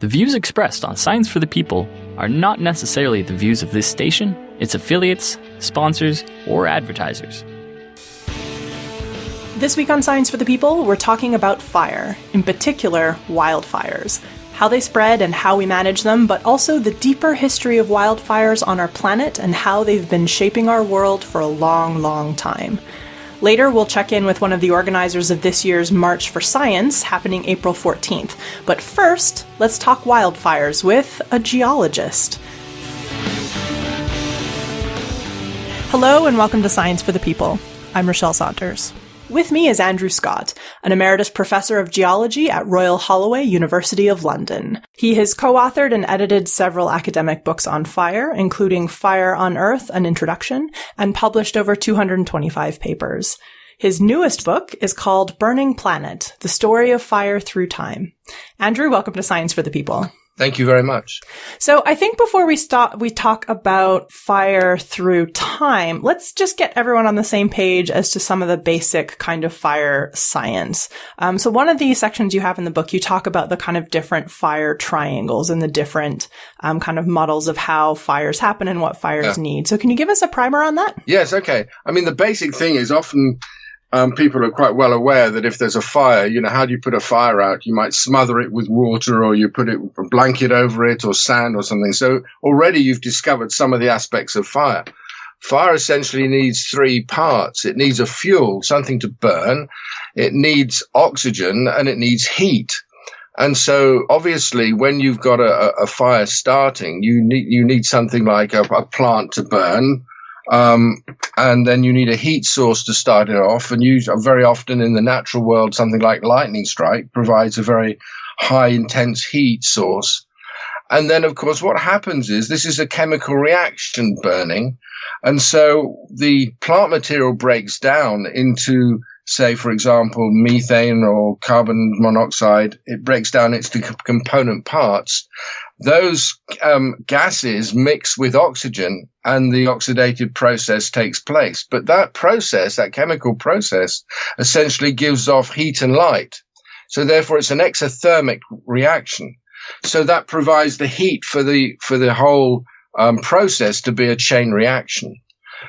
The views expressed on Science for the People are not necessarily the views of this station, its affiliates, sponsors, or advertisers. This week on Science for the People, we're talking about fire, in particular wildfires, how they spread and how we manage them, but also the deeper history of wildfires on our planet and how they've been shaping our world for a long, long time. Later, we'll check in with one of the organizers of this year's March for Science, happening April 14th. But first, let's talk wildfires with a geologist. Hello and welcome to Science for the People. I'm Rochelle Saunders. With me is Andrew Scott, an Emeritus Professor of Geology at Royal Holloway, University of London. He has co-authored and edited several academic books on fire, including Fire on Earth, An Introduction, and published over 225 papers. His newest book is called Burning Planet, The Story of Fire Through Time. Andrew, welcome to Science for the People. Thank you very much. So I think before we talk about fire through time, let's just get everyone on the same page as to some of the basic kind of fire science. So one of the sections you have in the book, you talk about the kind of different fire triangles and the different kind of models of how fires happen and what fires need. So can you give us a primer on that? Yes, okay. I mean, the basic thing is often people are quite well aware that if there's a fire, how do you put a fire out? You might smother it with water, or you put a blanket over it, or sand or something. So already you've discovered some of the aspects of fire. Fire essentially needs three parts. It needs a fuel, something to burn. It needs oxygen, and it needs heat. And so obviously when you've got a fire starting, you need something like a plant to burn. And then you need a heat source to start it off, and very often in the natural world, something like lightning strike provides a very high intense heat source. And then, of course, what happens is this is a chemical reaction, burning. And so the plant material breaks down into, say, for example, methane or carbon monoxide. It breaks down into component parts. Those gases mix with oxygen, and the oxidative process takes place. But that process, that chemical process, essentially gives off heat and light. So therefore, it's an exothermic reaction. So that provides the heat for the whole process to be a chain reaction.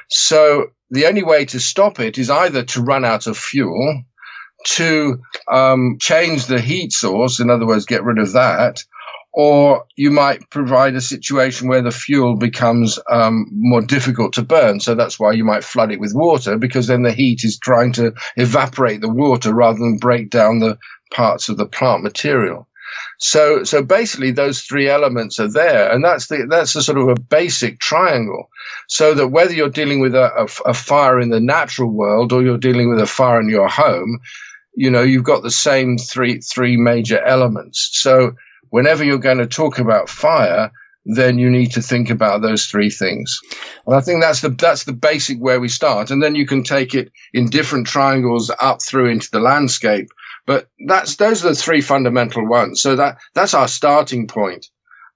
So the only way to stop it is either to run out of fuel, to change the heat source, in other words, get rid of that, or you might provide a situation where the fuel becomes more difficult to burn. So that's why you might flood it with water, because then the heat is trying to evaporate the water rather than break down the parts of the plant material. So basically those three elements are there, and that's a sort of a basic triangle. So that whether you're dealing with a fire in the natural world or you're dealing with a fire in your home, you've got the same three major elements. So whenever you're going to talk about fire, then you need to think about those three things. And I think that's the basic where we start. And then you can take it in different triangles up through into the landscape. But those are the three fundamental ones. So that's our starting point,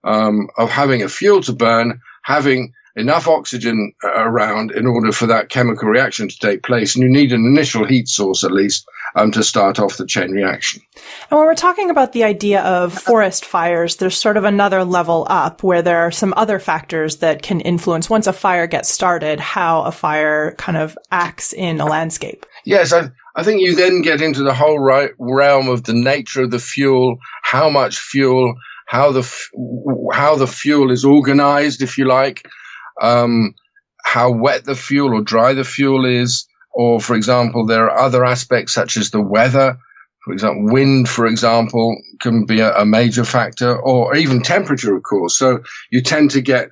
of having a fuel to burn, having enough oxygen around in order for that chemical reaction to take place. And you need an initial heat source, at least, to start off the chain reaction. And when we're talking about the idea of forest fires, there's sort of another level up where there are some other factors that can influence, once a fire gets started, how a fire kind of acts in a landscape. Yes, I think you then get into the whole realm of the nature of the fuel, how much fuel, how the fuel is organized, if you like, how wet the fuel or dry the fuel is, or, for example, there are other aspects such as the weather. For example, wind, for example, can be a major factor, or even temperature, of course. So you tend to get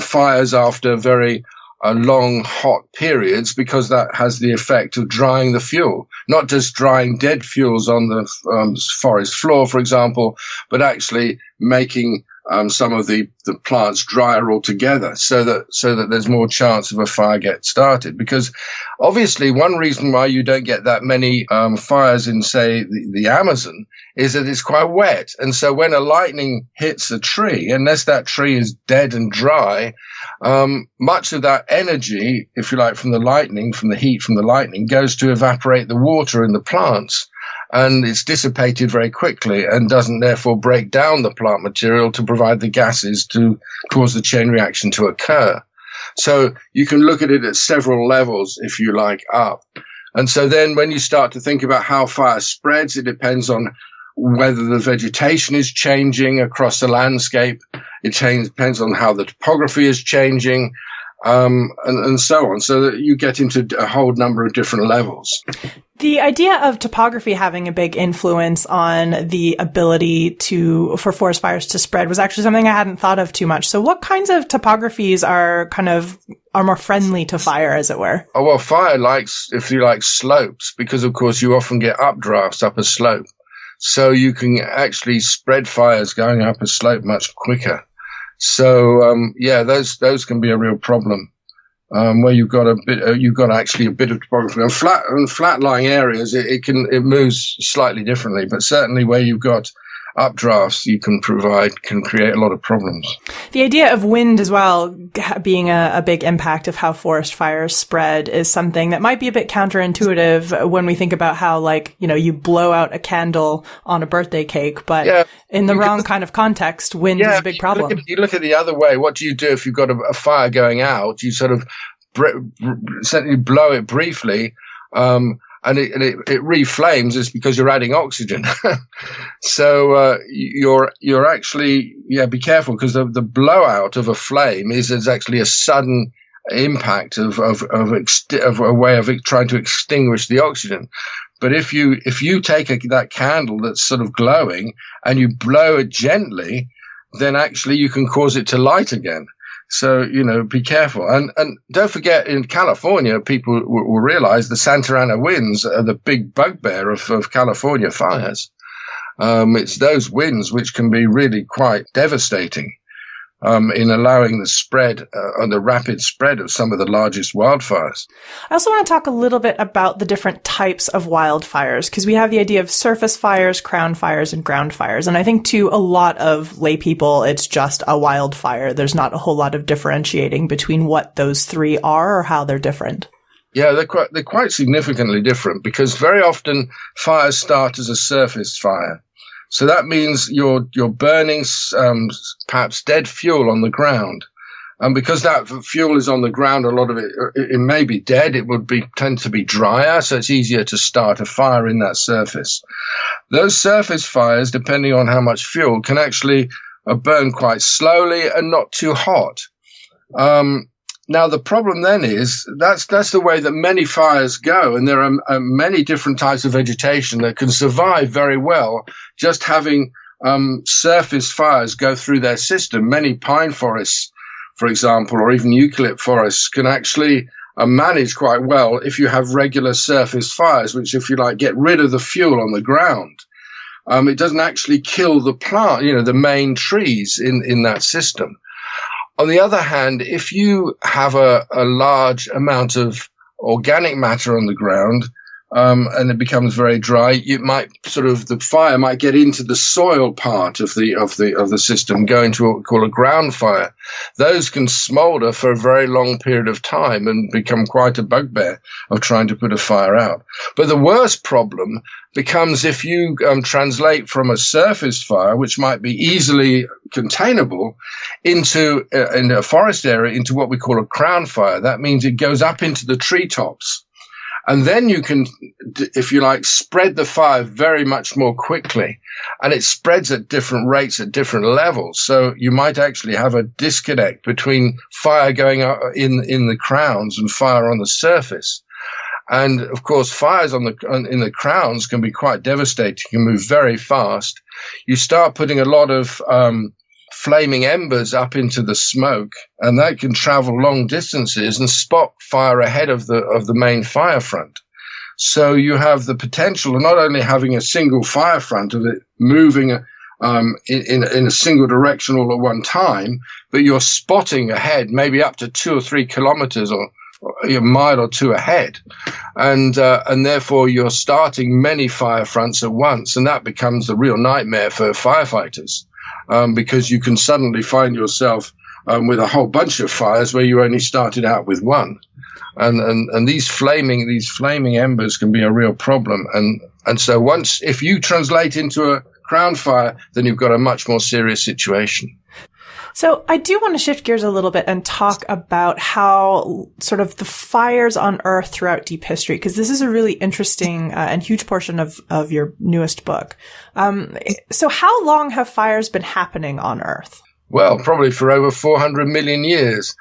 fires after very long, hot periods, because that has the effect of drying the fuel, not just drying dead fuels on the forest floor, for example, but actually making some of the plants drier altogether, so that there's more chance of a fire get started. Because obviously one reason why you don't get that many fires in, say, the Amazon is that it's quite wet. And so when a lightning hits a tree, unless that tree is dead and dry, much of that energy, if you like, from the heat from the lightning, goes to evaporate the water in the plants. and it's dissipated very quickly and doesn't therefore break down the plant material to provide the gases to cause the chain reaction to occur. So you can look at it at several levels, if you like, up. And so then when you start to think about how fire spreads, it depends on whether the vegetation is changing across the landscape. It depends on how the topography is changing, and so on. So that you get into a whole number of different levels. The idea of topography having a big influence on the ability for forest fires to spread was actually something I hadn't thought of too much. So what kinds of topographies are more friendly to fire, as it were? Oh, well, fire likes, if you like, slopes, because of course you often get updrafts up a slope. So you can actually spread fires going up a slope much quicker. So, those can be a real problem. Where you've got a bit of topography. On flat lying areas, it moves slightly differently, but certainly where you've got updrafts can create a lot of problems. The idea of wind as well being a big impact of how forest fires spread is something that might be a bit counterintuitive when we think about how, you blow out a candle on a birthday cake, but in the wrong kind of context, wind is a big problem. You look at the other way. What do you do if you've got a fire going out? You sort of certainly blow it briefly, and it reflames. Is because you're adding oxygen. So you're actually be careful, because the blowout of a flame is actually a sudden impact of a way of trying to extinguish the oxygen. But if you take that candle that's sort of glowing and you blow it gently, then actually you can cause it to light again. So, be careful. And don't forget, in California, people will realize the Santa Ana winds are the big bugbear of California fires. It's those winds which can be really quite devastating in allowing the spread and the rapid spread of some of the largest wildfires. I also want to talk a little bit about the different types of wildfires, because we have the idea of surface fires, crown fires, and ground fires. And I think to a lot of lay people, it's just a wildfire. There's not a whole lot of differentiating between what those three are or how they're different. Yeah, they're quite significantly different, because very often fires start as a surface fire. So that means you're burning perhaps dead fuel on the ground. And because that fuel is on the ground, a lot of it may be dead. It would tend to be drier, so it's easier to start a fire in that surface. Those surface fires, depending on how much fuel, can actually burn quite slowly and not too hot. Now, the problem then is that's the way that many fires go, and there are many different types of vegetation that can survive very well just having surface fires go through their system. Many pine forests, for example, or even eucalypt forests can actually manage quite well if you have regular surface fires, which, if you like, get rid of the fuel on the ground. It doesn't actually kill the plant, the main trees in that system. On the other hand, if you have a large amount of organic matter on the ground, and it becomes very dry, the fire might get into the soil part of the system, go into what we call a ground fire. Those can smolder for a very long period of time and become quite a bugbear of trying to put a fire out. But the worst problem becomes if you translate from a surface fire, which might be easily containable, into in a forest area, into what we call a crown fire. That means it goes up into the treetops. And then you can, if you like, spread the fire very much more quickly. And it spreads at different rates at different levels. So you might actually have a disconnect between fire going up in the crowns and fire on the surface. And of course, fires in the crowns can be quite devastating, can move very fast. You start putting a lot of flaming embers up into the smoke, and that can travel long distances and spot fire ahead of the main fire front. So you have the potential of not only having a single fire front of it moving in a single direction all at one time, but you're spotting ahead, maybe up to 2 or 3 kilometers or a mile or two ahead, and therefore you're starting many fire fronts at once, and that becomes the real nightmare for firefighters. Because you can suddenly find yourself with a whole bunch of fires where you only started out with one. And these flaming embers can be a real problem. And so if you translate into a crown fire, then you've got a much more serious situation. So I do want to shift gears a little bit and talk about how sort of the fires on Earth throughout deep history, because this is a really interesting and huge portion of your newest book. So how long have fires been happening on Earth? Well, probably for over 400 million years.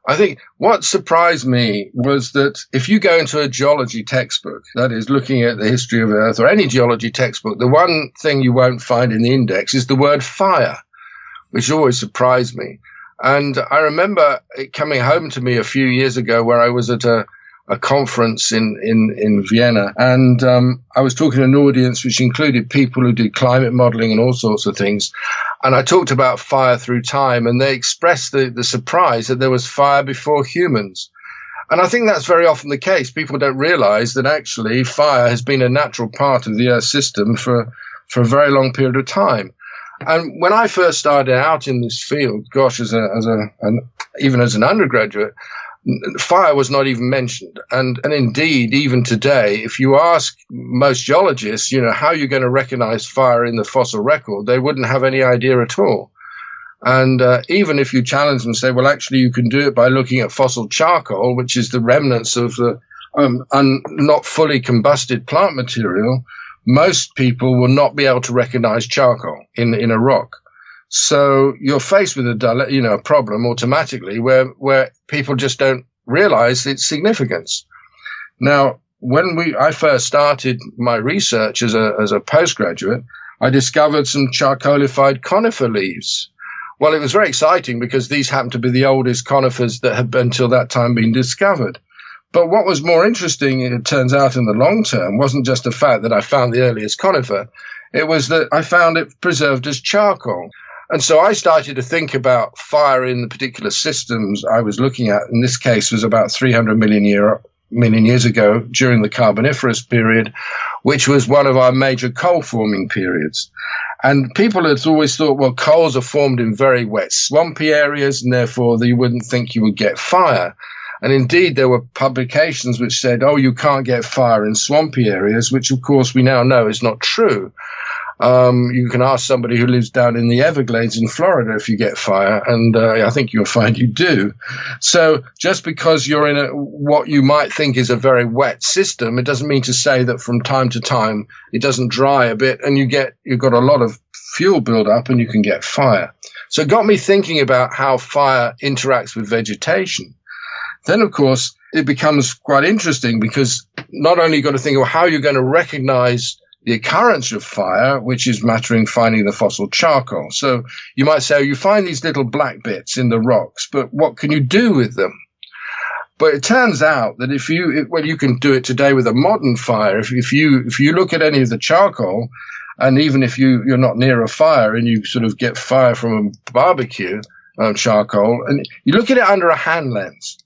I think what surprised me was that if you go into a geology textbook, that is looking at the history of Earth or any geology textbook, the one thing you won't find in the index is the word fire, which always surprised me. And I remember it coming home to me a few years ago where I was at a conference in Vienna, and I was talking to an audience which included people who did climate modeling and all sorts of things. And I talked about fire through time, and they expressed the surprise that there was fire before humans. And I think that's very often the case. People don't realize that actually fire has been a natural part of the Earth system for a very long period of time. And when I first started out in this field, gosh, even as an undergraduate, fire was not even mentioned. And indeed, even today, if you ask most geologists, how you're going to recognize fire in the fossil record, they wouldn't have any idea at all. And even if you challenge them and say, well, actually, you can do it by looking at fossil charcoal, which is the remnants of the not fully combusted plant material, most people will not be able to recognize charcoal in a rock. So you're faced with a problem automatically where people just don't realize its significance. Now, when I first started my research as a postgraduate, I discovered some charcoalified conifer leaves. Well, it was very exciting because these happened to be the oldest conifers that had until that time been discovered. But what was more interesting, it turns out, in the long term, wasn't just the fact that I found the earliest conifer. It was that I found it preserved as charcoal. And so I started to think about fire in the particular systems I was looking at. In this case, was about 300 million years ago during the Carboniferous period, which was one of our major coal-forming periods. And people had always thought, well, coals are formed in very wet, swampy areas, and therefore you wouldn't think you would get fire. And indeed, there were publications which said, oh, you can't get fire in swampy areas, which, of course, we now know is not true. You can ask somebody who lives down in the Everglades in Florida if you get fire, and I think you'll find you do. So just because you're in what you might think is a very wet system, it doesn't mean to say that from time to time it doesn't dry a bit and you've got a lot of fuel buildup and you can get fire. So it got me thinking about how fire interacts with vegetation. Then, of course, it becomes quite interesting because not only you've got to think of how you're going to recognize the occurrence of fire, which is mattering finding the fossil charcoal. So you might say, you find these little black bits in the rocks, but what can you do with them? But it turns out that you can do it today with a modern fire. If you look at any of the charcoal, and even if you're not near a fire and you sort of get fire from a barbecue charcoal, and you look at it under a hand lens,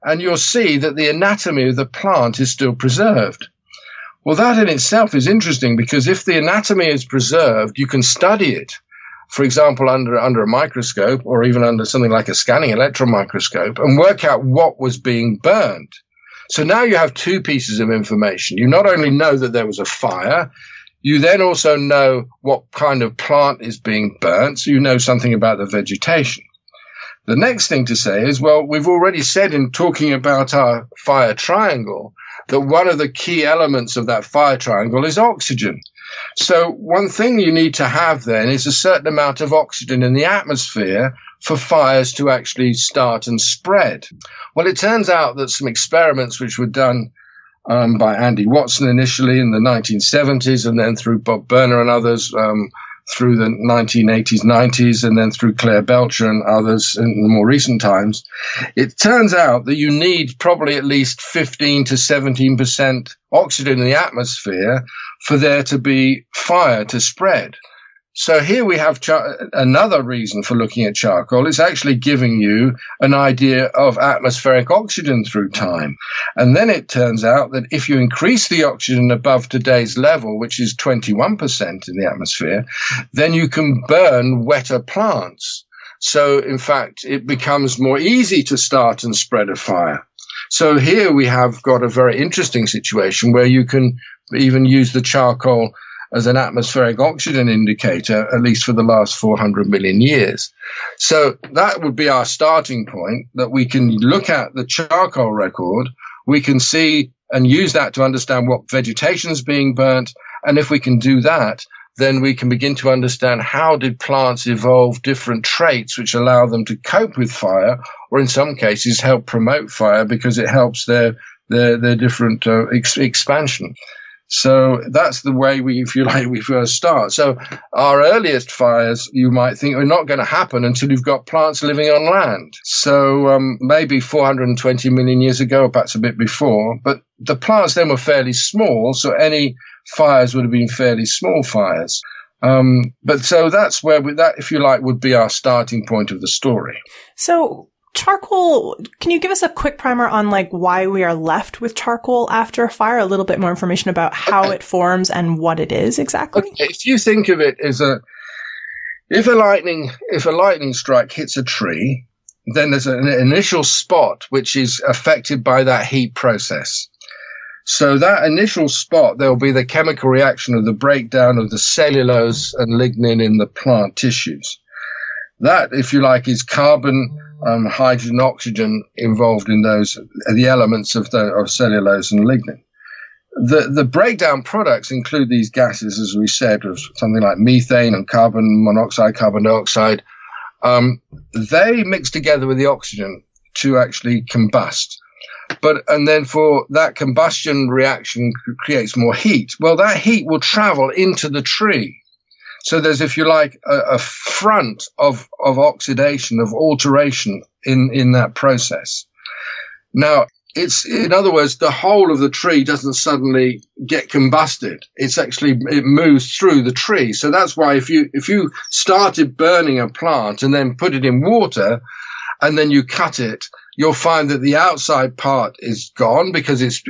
and you'll see that the anatomy of the plant is still preserved. Well, that in itself is interesting because if the anatomy is preserved, you can study it, for example, under a microscope or even under something like a scanning electron microscope and work out what was being burned. So now you have two pieces of information. You not only know that there was a fire, you then also know what kind of plant is being burnt, so you know something about the vegetation. The next thing to say is, well, we've already said in talking about our fire triangle that one of the key elements of that fire triangle is oxygen. So one thing you need to have then is a certain amount of oxygen in the atmosphere for fires to actually start and spread. Well, it turns out that some experiments which were done by Andy Watson initially in the 1970s and then through Bob Burner and others through the 1980s, 90s, and then through Claire Belcher and others in the more recent times, it turns out that you need probably at least 15 to 17% oxygen in the atmosphere for there to be fire to spread. So here we have another reason for looking at charcoal. It's actually giving you an idea of atmospheric oxygen through time. And then it turns out that if you increase the oxygen above today's level, which is 21% in the atmosphere, then you can burn wetter plants. So, in fact, it becomes more easy to start and spread a fire. So here we have got a very interesting situation where you can even use the charcoal as an atmospheric oxygen indicator, at least for the last 400 million years. So that would be our starting point, that we can look at the charcoal record, we can see and use that to understand what vegetation is being burnt. And if we can do that, then we can begin to understand how did plants evolve different traits which allow them to cope with fire, or in some cases help promote fire because it helps their different expansion. So that's the way we first start. So our earliest fires, you might think, are not going to happen until you've got plants living on land. So maybe 420 million years ago, or perhaps a bit before, but the plants then were fairly small, so any fires would have been fairly small fires. But so that's where that, if you like, would be our starting point of the story. So charcoal, can you give us a quick primer on why we are left with charcoal after a fire? A little bit more information about how it forms and what it is exactly? Okay. If you think of it as if a lightning strike hits a tree, then there's an initial spot which is affected by that heat process. So that initial spot, there will be the chemical reaction of the breakdown of the cellulose and lignin in the plant tissues. That, if you like, is carbon, hydrogen, oxygen involved in those, the elements of cellulose and lignin. The breakdown products include these gases, as we said, of something like methane and carbon monoxide, carbon dioxide. They mix together with the oxygen to actually combust. And then for that combustion reaction creates more heat. Well, that heat will travel into the tree. So there's, if you like, a front of oxidation, of alteration in that process. Now, in other words, the whole of the tree doesn't suddenly get combusted. It moves through the tree. So that's why if you started burning a plant and then put it in water and then you cut it, you'll find that the outside part is gone because it's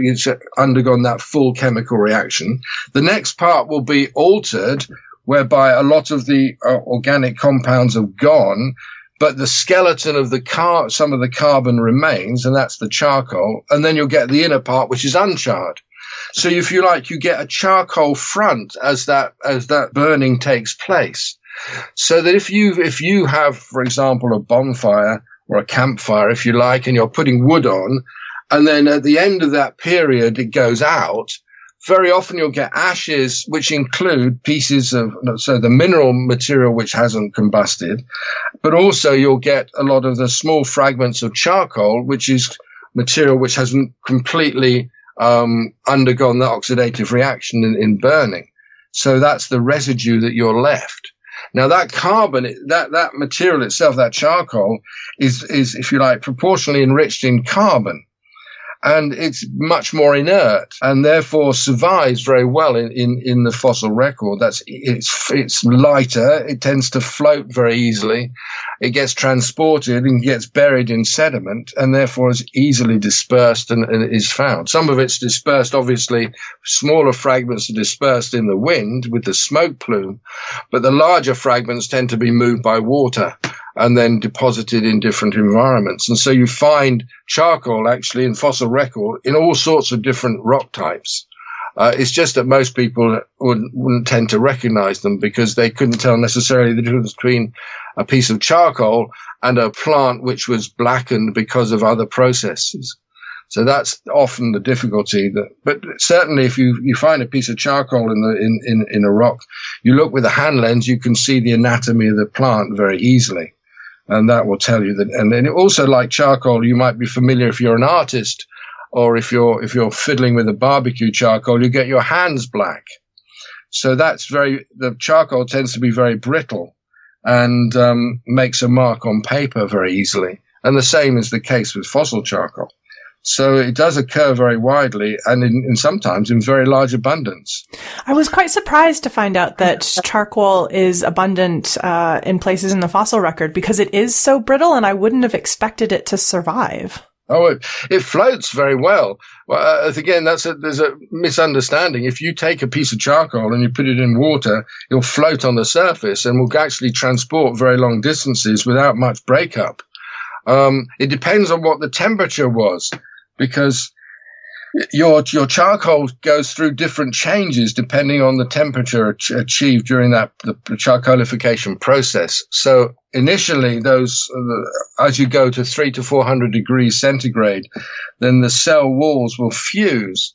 undergone that full chemical reaction. The next part will be altered, whereby a lot of the organic compounds have gone, but the skeleton of some of the carbon remains, and that's the charcoal. And then you'll get the inner part, which is uncharred. So if you like, you get a charcoal front as that burning takes place. So that if you have, for example, a bonfire or a campfire, if you like, and you're putting wood on, and then at the end of that period it goes out, very often you'll get ashes which include pieces of, so the mineral material which hasn't combusted, but also you'll get a lot of the small fragments of charcoal, which is material which hasn't completely undergone the oxidative reaction in burning. So that's the residue that you're left. Now that carbon, that material itself, that charcoal, is, if you like, proportionally enriched in carbon. And it's much more inert and therefore survives very well in the fossil record. It's lighter. It tends to float very easily. It gets transported and gets buried in sediment and therefore is easily dispersed and is found. Some of it's dispersed, obviously, smaller fragments are dispersed in the wind with the smoke plume, but the larger fragments tend to be moved by water and then deposited in different environments. And so you find charcoal actually in fossil record in all sorts of different rock types. It's just that most people wouldn't tend to recognize them because they couldn't tell necessarily the difference between a piece of charcoal and a plant which was blackened because of other processes. So that's often the difficulty. But certainly, if you find a piece of charcoal in a rock, you look with a hand lens, you can see the anatomy of the plant very easily. And that will tell you that. And then also, like charcoal, you might be familiar if you're an artist, or if you're fiddling with a barbecue charcoal, you get your hands black. So the charcoal tends to be very brittle and makes a mark on paper very easily. And the same is the case with fossil charcoal. So it does occur very widely and in sometimes in very large abundance. I was quite surprised to find out that charcoal is abundant in places in the fossil record because it is so brittle and I wouldn't have expected it to survive. Oh, it floats very well. Well, again, there's a misunderstanding. If you take a piece of charcoal and you put it in water, it'll float on the surface and will actually transport very long distances without much breakup. It depends on what the temperature was, because your charcoal goes through different changes depending on the temperature achieved during the charcoalification process. So initially, as you go to 300 to 400 degrees centigrade, then the cell walls will fuse.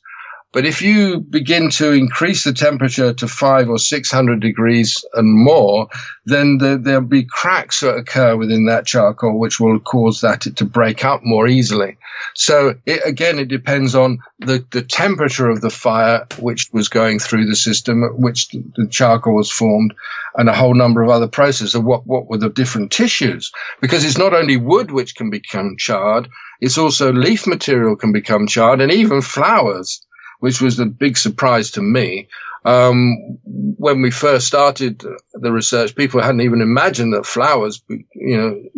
But if you begin to increase the temperature to 500 or 600 degrees and more, then there'll be cracks that occur within that charcoal, which will cause that to break up more easily. So it depends on the temperature of the fire which was going through the system at which the charcoal was formed, and a whole number of other processes of what were the different tissues. Because it's not only wood which can become charred, it's also leaf material can become charred, and even flowers, which was a big surprise to me. When we first started the research, people hadn't even imagined that flowers,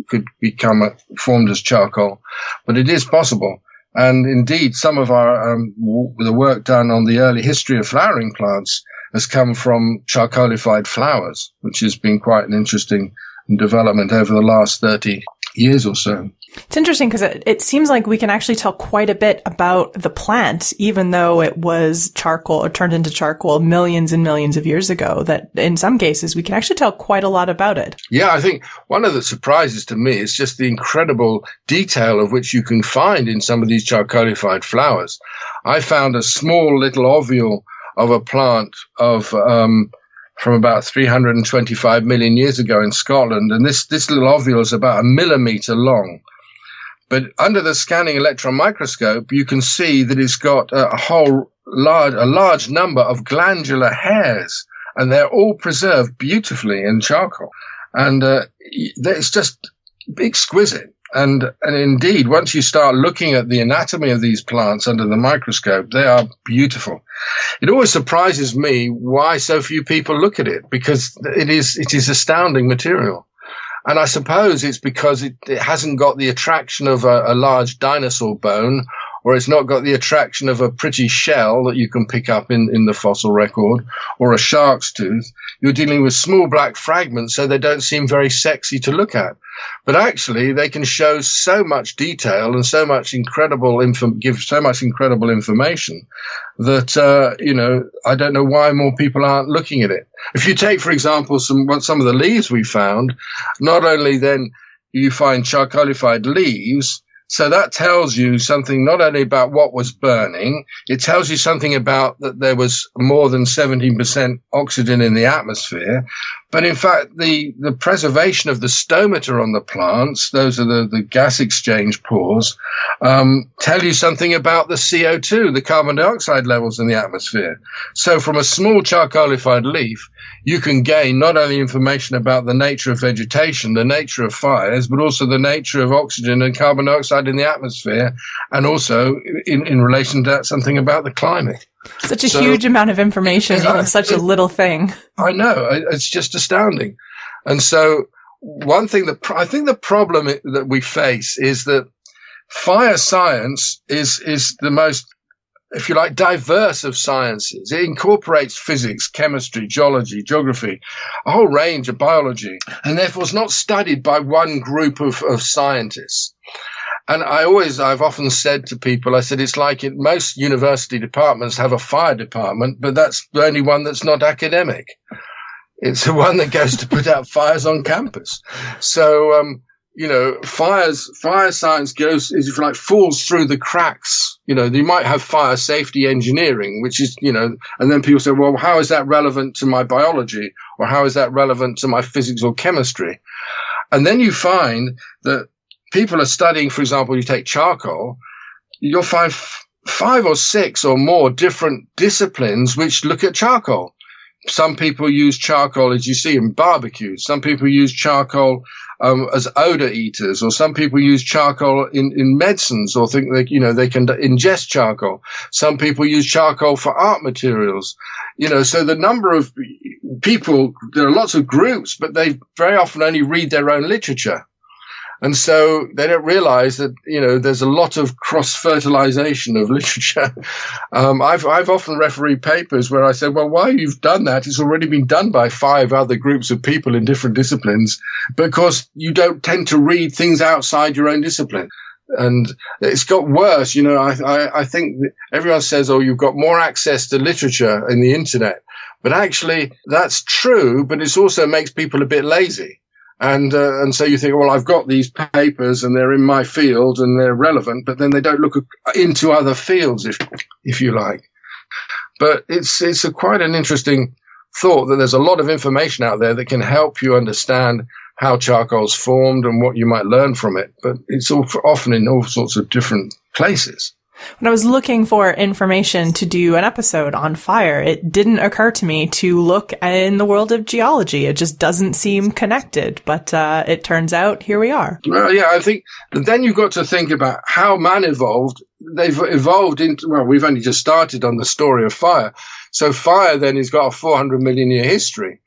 could become formed as charcoal. But it is possible. And indeed, some of the work done on the early history of flowering plants has come from charcoalified flowers, which has been quite an interesting development over the last 30 years or so. It's interesting because it seems like we can actually tell quite a bit about the plant, even though it was charcoal or turned into charcoal millions and millions of years ago, that in some cases we can actually tell quite a lot about it. Yeah, I think one of the surprises to me is just the incredible detail of which you can find in some of these charcoalified flowers. I found a small little ovule of a plant from about 325 million years ago in Scotland, and this little ovule is about 1 millimeter long. But under the scanning electron microscope, you can see that it's got a large number of glandular hairs, and they're all preserved beautifully in charcoal. And it's just exquisite. And indeed, once you start looking at the anatomy of these plants under the microscope, they are beautiful. It always surprises me why so few people look at it, because it is astounding material. And I suppose it's because it hasn't got the attraction of a large dinosaur bone, or it's not got the attraction of a pretty shell that you can pick up in the fossil record, or a shark's tooth. You're dealing with small black fragments, so they don't seem very sexy to look at. But actually, they can show so much detail and so much give so much incredible information that, I don't know why more people aren't looking at it. If you take, for example, some of the leaves we found, not only then you find charcoalified leaves, so that tells you something not only about what was burning, it tells you something about that there was more than 17% oxygen in the atmosphere. But in fact, the preservation of the stomata on the plants, those are the gas exchange pores, tell you something about the CO2, the carbon dioxide levels in the atmosphere. So from a small charcoalified leaf, you can gain not only information about the nature of vegetation, the nature of fires, but also the nature of oxygen and carbon dioxide in the atmosphere, and also in relation to that, something about the climate. Such a huge amount of information on such a little thing. I know. It's just astounding. And so one thing I think the problem that we face is that fire science is the most, if you like, diverse of sciences. It incorporates physics, chemistry, geology, geography, a whole range of biology, and therefore is not studied by one group of scientists. And I've often said to people, I said, it's like most university departments have a fire department, but that's the only one that's not academic. It's the one that goes to put out fires on campus. So, fire science falls through the cracks. You might have fire safety engineering, which is, and then people say, well, how is that relevant to my biology? Or how is that relevant to my physics or chemistry? And then you find that people are studying, for example, you take charcoal, you'll find 5 or 6 or more different disciplines which look at charcoal. Some people use charcoal, as you see, in barbecues. Some people use charcoal as odor eaters, or some people use charcoal in medicines, or think that, they can ingest charcoal. Some people use charcoal for art materials. So the number of people, there are lots of groups, but they very often only read their own literature. And so they don't realize that, there's a lot of cross-fertilization of literature. I've often refereed papers where I said, well, why you've done that? It's already been done by 5 other groups of people in different disciplines, because you don't tend to read things outside your own discipline. And it's got worse. I think that everyone says, oh, you've got more access to literature in the internet. But actually, that's true, but it also makes people a bit lazy. And so you think, well, I've got these papers and they're in my field and they're relevant, but then they don't look into other fields, if you like. But it's quite an interesting thought that there's a lot of information out there that can help you understand how charcoal's formed and what you might learn from it. But it's often in all sorts of different places. When I was looking for information to do an episode on fire, it didn't occur to me to look in the world of geology. It just doesn't seem connected, but it turns out here we are. Well, yeah, I think then you've got to think about how man evolved. They've evolved into, well, we've only just started on the story of fire. So fire then has got a 400 million year history.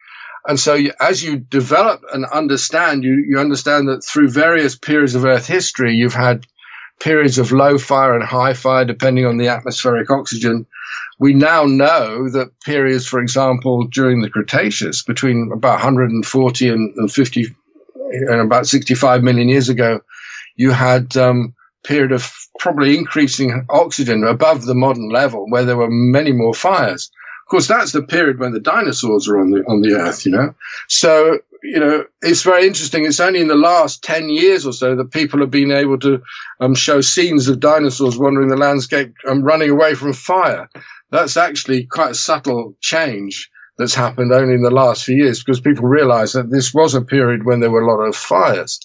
And so as you develop and understand, you understand that through various periods of Earth history, you've had periods of low fire and high fire, depending on the atmospheric oxygen. We now know that periods, for example, during the Cretaceous, between about 140 and 50 and about 65 million years ago, you had period of probably increasing oxygen above the modern level, where there were many more fires. Of course, that's the period when the dinosaurs are on the Earth, So, it's very interesting. It's only in the last 10 years or so that people have been able to show scenes of dinosaurs wandering the landscape and running away from fire. That's actually quite a subtle change that's happened only in the last few years, because people realize that this was a period when there were a lot of fires.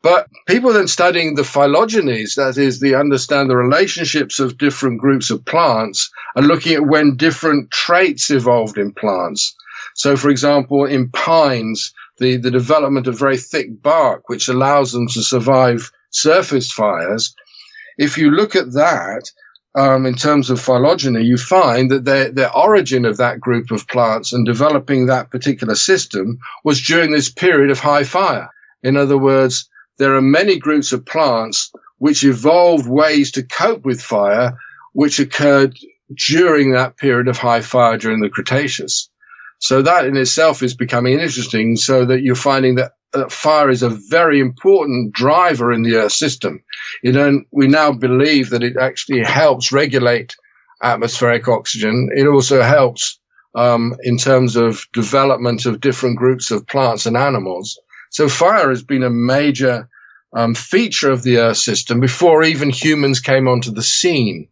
But people then studying the phylogenies, that is, they understand the relationships of different groups of plants, and looking at when different traits evolved in plants. So, for example, in pines, the development of very thick bark, which allows them to survive surface fires. If you look at that, in terms of phylogeny, you find that the origin of that group of plants and developing that particular system was during this period of high fire. In other words, there are many groups of plants which evolved ways to cope with fire, which occurred during that period of high fire during the Cretaceous. So that in itself is becoming interesting, so that you're finding that fire is a very important driver in the Earth system. We now believe that it actually helps regulate atmospheric oxygen. It also helps in terms of development of different groups of plants and animals. So fire has been a major feature of the Earth system before even humans came onto the scene.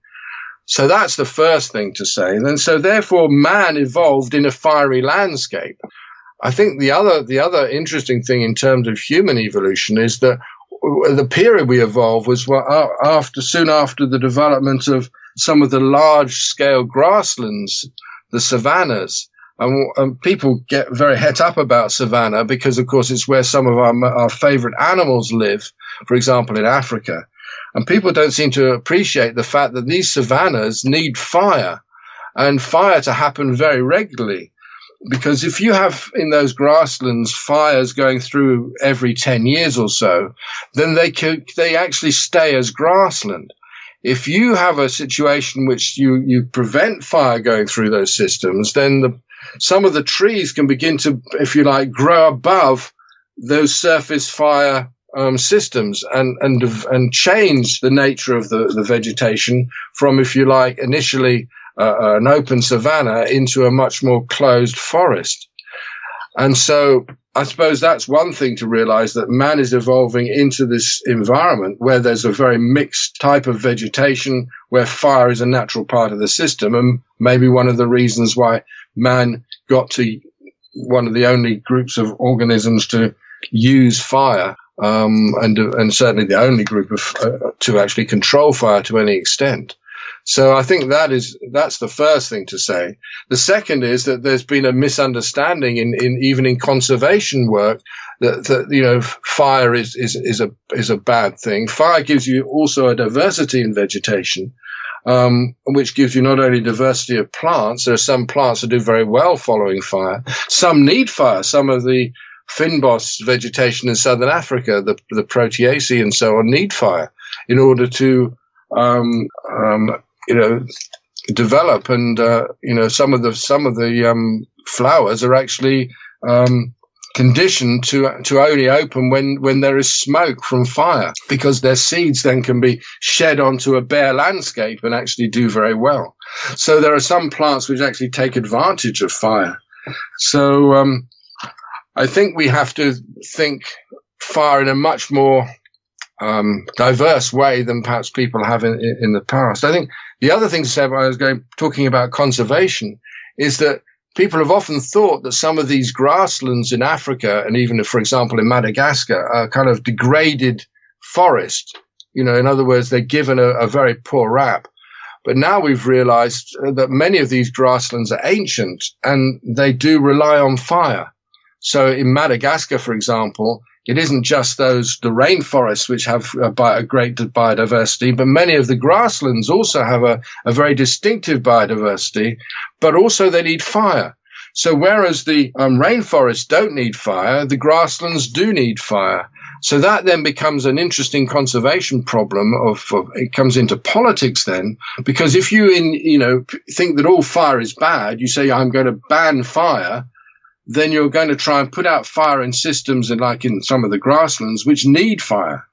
So that's the first thing to say. And so therefore man evolved in a fiery landscape. I think the other interesting thing in terms of human evolution is that the period we evolved was soon after the development of some of the large-scale grasslands, the savannas. And people get very het up about savanna because, of course, it's where some of our favorite animals live, for example, in Africa. And people don't seem to appreciate the fact that these savannas need fire, and fire to happen very regularly. Because if you have in those grasslands fires going through every 10 years or so, then they actually stay as grassland. If you have a situation which you prevent fire going through those systems, then some of the trees can begin to, if you like, grow above those surface fire systems and change the nature of the vegetation from, if you like, initially an open savanna into a much more closed forest. And so I suppose that's one thing to realize, that man is evolving into this environment where there's a very mixed type of vegetation, where fire is a natural part of the system, and maybe one of the reasons why man got to one of the only groups of organisms to use fire, and certainly the only group of to actually control fire to any extent. So I think that's the first thing to say. The second is that there's been a misunderstanding even in conservation work that fire is a bad thing. Fire gives you also a diversity in vegetation, which gives you not only diversity of plants. There are some plants that do very well following fire. Some need fire. Some of the fynbos vegetation in southern Africa, the Proteaceae and so on, need fire in order to, develop. And some of the flowers are actually conditioned to only open when there is smoke from fire, because their seeds then can be shed onto a bare landscape and actually do very well. So there are some plants which actually take advantage of fire. So I think we have to think fire in a much more diverse way than perhaps people have in the past. I think the other thing to say about, talking about conservation, is that people have often thought that some of these grasslands in Africa, and even, for example, in Madagascar, are kind of degraded forest. In other words, they're given a very poor rap. But now we've realized that many of these grasslands are ancient and they do rely on fire. So in Madagascar, for example, it isn't just the rainforests which have a great biodiversity, but many of the grasslands also have a very distinctive biodiversity, but also they need fire. So whereas the rainforests don't need fire, the grasslands do need fire. So that then becomes an interesting conservation problem. It comes into politics then, because if you think that all fire is bad, you say I'm going to ban fire, then you're going to try and put out fire in systems, and like in some of the grasslands, which need fire.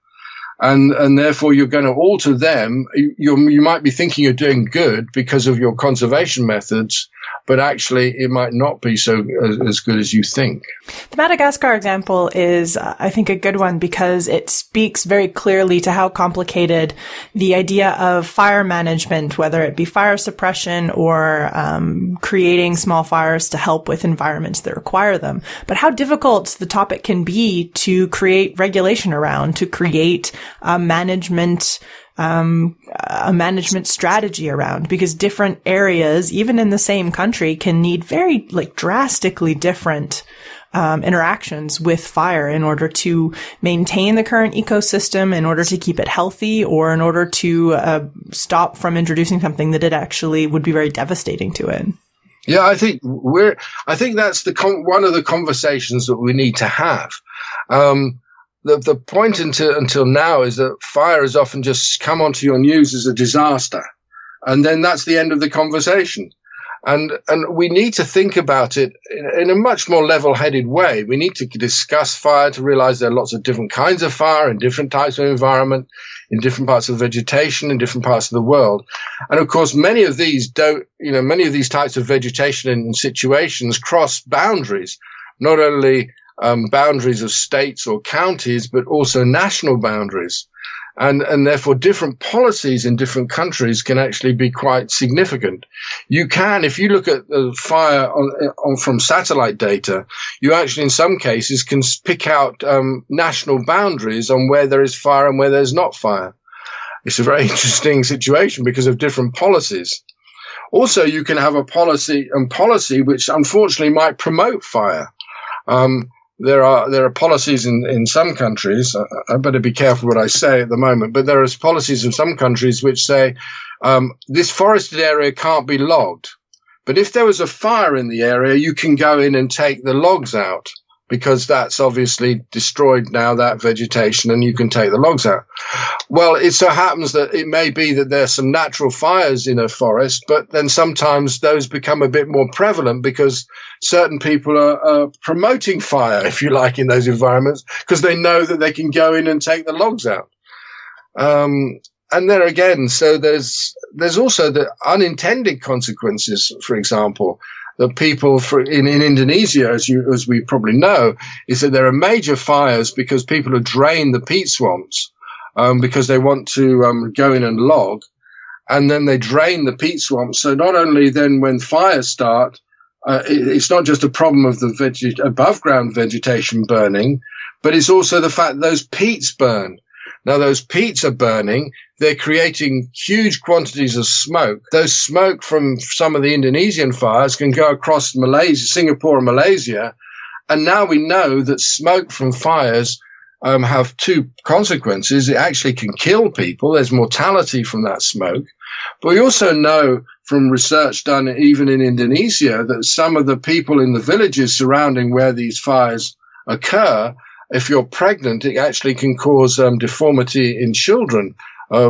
And therefore you're going to alter them. You might be thinking you're doing good because of your conservation methods, but actually it might not be so as good as you think. The Madagascar example is, I think, a good one because it speaks very clearly to how complicated the idea of fire management, whether it be fire suppression or creating small fires to help with environments that require them, but how difficult the topic can be to create regulation around, to create a management strategy around, because different areas, even in the same country, can need very drastically different interactions with fire in order to maintain the current ecosystem, in order to keep it healthy, or in order to stop from introducing something that it actually would be very devastating to it. Yeah, I think that's one of the conversations that we need to have. The point until now is that fire has often just come onto your news as a disaster, and then that's the end of the conversation. And we need to think about it in a much more level-headed way. We need to discuss fire to realize there are lots of different kinds of fire in different types of environment, in different parts of vegetation, in different parts of the world. And of course, many of these types of vegetation and situations cross boundaries, not only boundaries of states or counties, but also national boundaries. And therefore different policies in different countries can actually be quite significant. You can, if you look at the fire from satellite data, you actually in some cases can pick out national boundaries on where there is fire and where there's not fire. It's a very interesting situation because of different policies. Also, you can have a policy which unfortunately might promote fire. There are policies in some countries, I better be careful what I say at the moment, but there are policies in some countries which say this forested area can't be logged. But if there was a fire in the area, you can go in and take the logs out, because that's obviously destroyed now, that vegetation, and you can take the logs out. Well, it so happens that it may be that there's some natural fires in a forest, but then sometimes those become a bit more prevalent because certain people are promoting fire, if you like, in those environments, because they know that they can go in and take the logs out. And there again, so there's also the unintended consequences, for example. The people in Indonesia, as we probably know, is that there are major fires because people have drained the peat swamps because they want to go in and log, and then they drain the peat swamps. So not only then when fires start, it's not just a problem of the above ground vegetation burning, but it's also the fact that those peats burn. Now, those peats are burning. They're creating huge quantities of smoke. Those smoke from some of the Indonesian fires can go across Malaysia, Singapore and Malaysia. And now we know that smoke from fires have two consequences. It actually can kill people. There's mortality from that smoke. But we also know from research done even in Indonesia that some of the people in the villages surrounding where these fires occur. If you're pregnant, it actually can cause deformity in children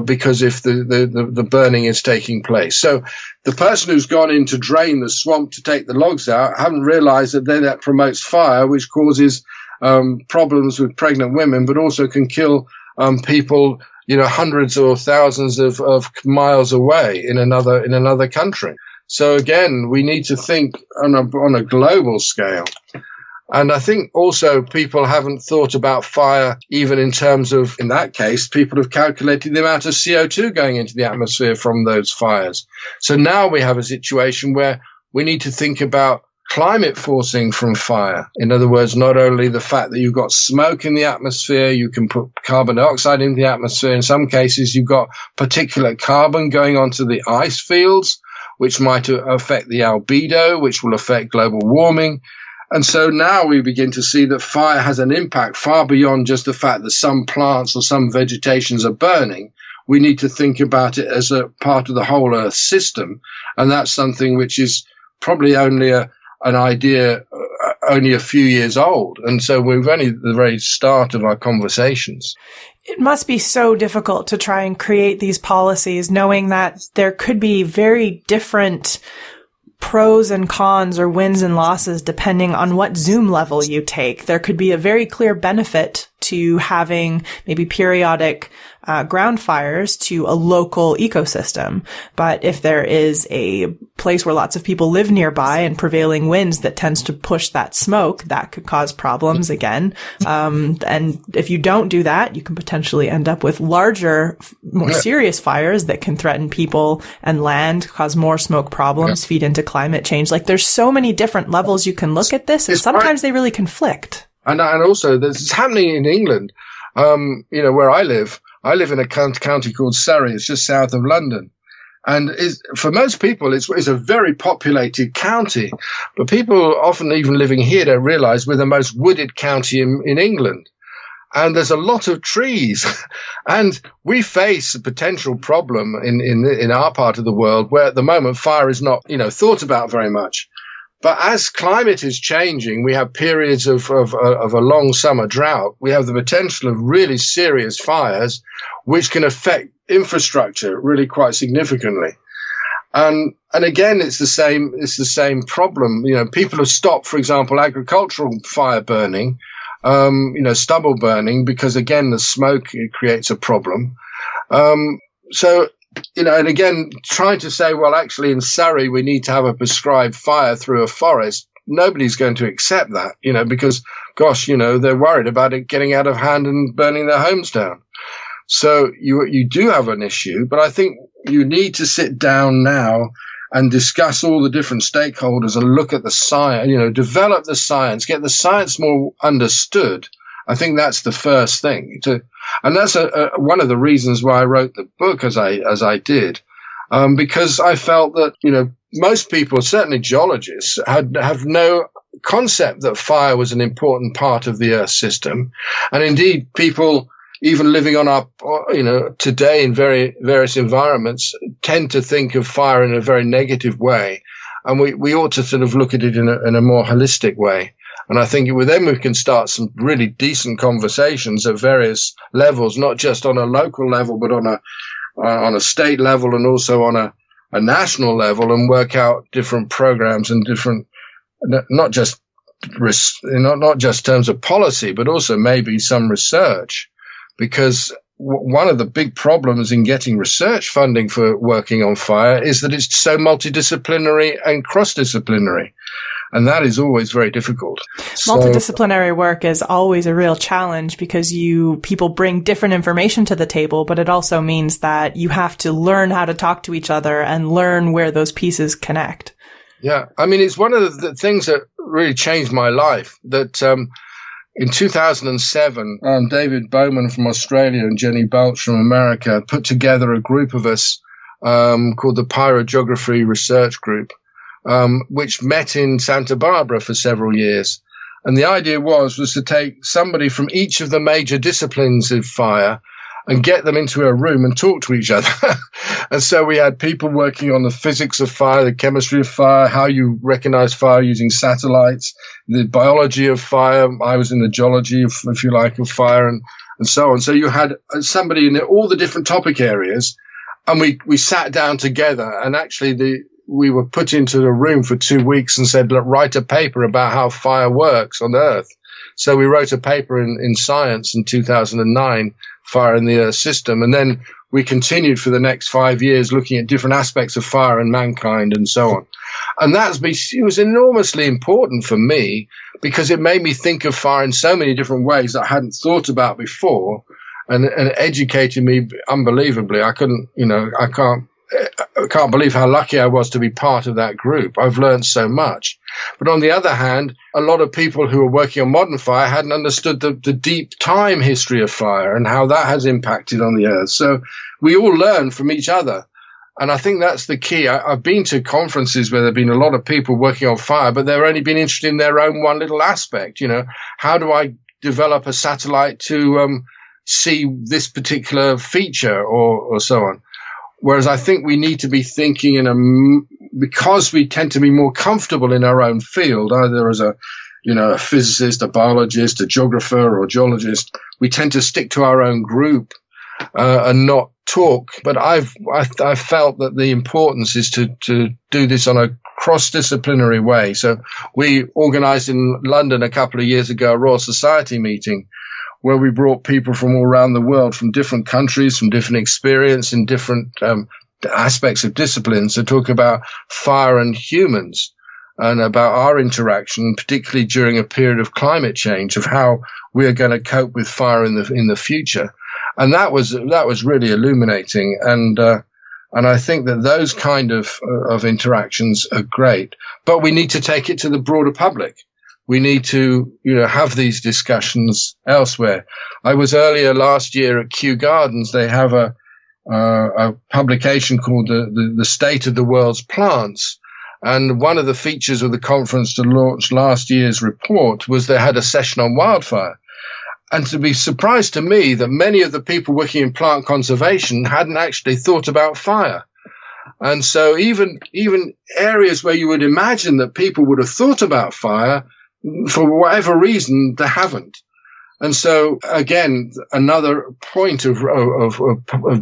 because if the burning is taking place. So the person who's gone in to drain the swamp to take the logs out haven't realized that then that promotes fire, which causes problems with pregnant women, but also can kill people, hundreds or thousands of miles away in another country. So again, we need to think on a global scale. And I think also people haven't thought about fire even in terms of, in that case, people have calculated the amount of CO2 going into the atmosphere from those fires. So now we have a situation where we need to think about climate forcing from fire. In other words, not only the fact that you've got smoke in the atmosphere, you can put carbon dioxide in the atmosphere. In some cases, you've got particulate carbon going onto the ice fields, which might affect the albedo, which will affect global warming. And so now we begin to see that fire has an impact far beyond just the fact that some plants or some vegetations are burning. We need to think about it as a part of the whole Earth system. And that's something which is probably only an idea only a few years old. And so we're only at the very start of our conversations. It must be so difficult to try and create these policies, knowing that there could be very different pros and cons or wins and losses depending on what zoom level you take. There could be a very clear benefit to having maybe periodic ground fires to a local ecosystem. But if there is a place where lots of people live nearby and prevailing winds that tends to push that smoke, that could cause problems again. And if you don't do that, you can potentially end up with larger, more serious fires that can threaten people and land, cause more smoke problems, feed into climate change. Like there's so many different levels you can look at this, and sometimes they really conflict. And also this is happening in England, where I live. I live in a county called Surrey. It's just south of London. And for most people, it's a very populated county. But people often, even living here, don't realize we're the most wooded county in England. And there's a lot of trees. And we face a potential problem in our part of the world where at the moment fire is not, thought about very much. But as climate is changing, we have periods of a long summer drought. We have the potential of really serious fires, which can affect infrastructure really quite significantly. And again, it's the same problem. People have stopped, for example, agricultural fire burning, stubble burning, because again, the smoke creates a problem. And again, trying to say, well, actually in Surrey, we need to have a prescribed fire through a forest. Nobody's going to accept that, because, gosh, they're worried about it getting out of hand and burning their homes down. So you do have an issue, but I think you need to sit down now and discuss all the different stakeholders and look at the science, develop the science, get the science more understood. I think that's the first thing and that's one of the reasons why I wrote the book as I did, because I felt that, most people, certainly geologists, have no concept that fire was an important part of the Earth system. And indeed, people even living on our, today in various environments tend to think of fire in a very negative way. And we ought to sort of look at it in a more holistic way. And I think with them we can start some really decent conversations at various levels, not just on a local level, but on a state level and also on a national level, and work out different programs and different, not just terms of policy, but also maybe some research. Because one of the big problems in getting research funding for working on fire is that it's so multidisciplinary and cross-disciplinary. And that is always very difficult. Multidisciplinary work is always a real challenge because people bring different information to the table, but it also means that you have to learn how to talk to each other and learn where those pieces connect. Yeah. I mean, it's one of the things that really changed my life that, in 2007, David Bowman from Australia and Jenny Balch from America put together a group of us, called the Pyrogeography Research Group. Which met in Santa Barbara for several years. And the idea was to take somebody from each of the major disciplines of fire and get them into a room and talk to each other. And so we had people working on the physics of fire, the chemistry of fire, how you recognize fire using satellites, the biology of fire. I was in the geology, if you like, of fire, and so on. So you had somebody in all the different topic areas, and we sat down together, and actually we were put into the room for 2 weeks and said, look, write a paper about how fire works on Earth. So we wrote a paper in Science in 2009, Fire in the Earth System. And then we continued for the next 5 years looking at different aspects of fire and mankind and so on. And it was enormously important for me because it made me think of fire in so many different ways that I hadn't thought about before, and educated me unbelievably. I can't believe how lucky I was to be part of that group. I've learned so much. But on the other hand, a lot of people who were working on modern fire hadn't understood the deep time history of fire and how that has impacted on the Earth. So we all learn from each other. And I think that's the key. I've been to conferences where there have been a lot of people working on fire, but they've only been interested in their own one little aspect. You know, how do I develop a satellite to see this particular feature or so on? Whereas I think we need to be thinking because we tend to be more comfortable in our own field, either as a physicist, a biologist, a geographer, or a geologist, we tend to stick to our own group and not talk. But I've felt that the importance is to do this on a cross-disciplinary way. So we organized in London a couple of years ago a Royal Society meeting, where we brought people from all around the world, from different countries, from different experience in different aspects of disciplines, to talk about fire and humans and about our interaction, particularly during a period of climate change, of how we are going to cope with fire in the future. And that was really illuminating. And I think that those kind of interactions are great, but we need to take it to the broader public. We need to, have these discussions elsewhere. I was earlier last year at Kew Gardens. They have a publication called the State of the World's Plants. And one of the features of the conference to launch last year's report was they had a session on wildfire. And to be surprised to me that many of the people working in plant conservation hadn't actually thought about fire. And so even areas where you would imagine that people would have thought about fire, for whatever reason, they haven't. And so, again, another point of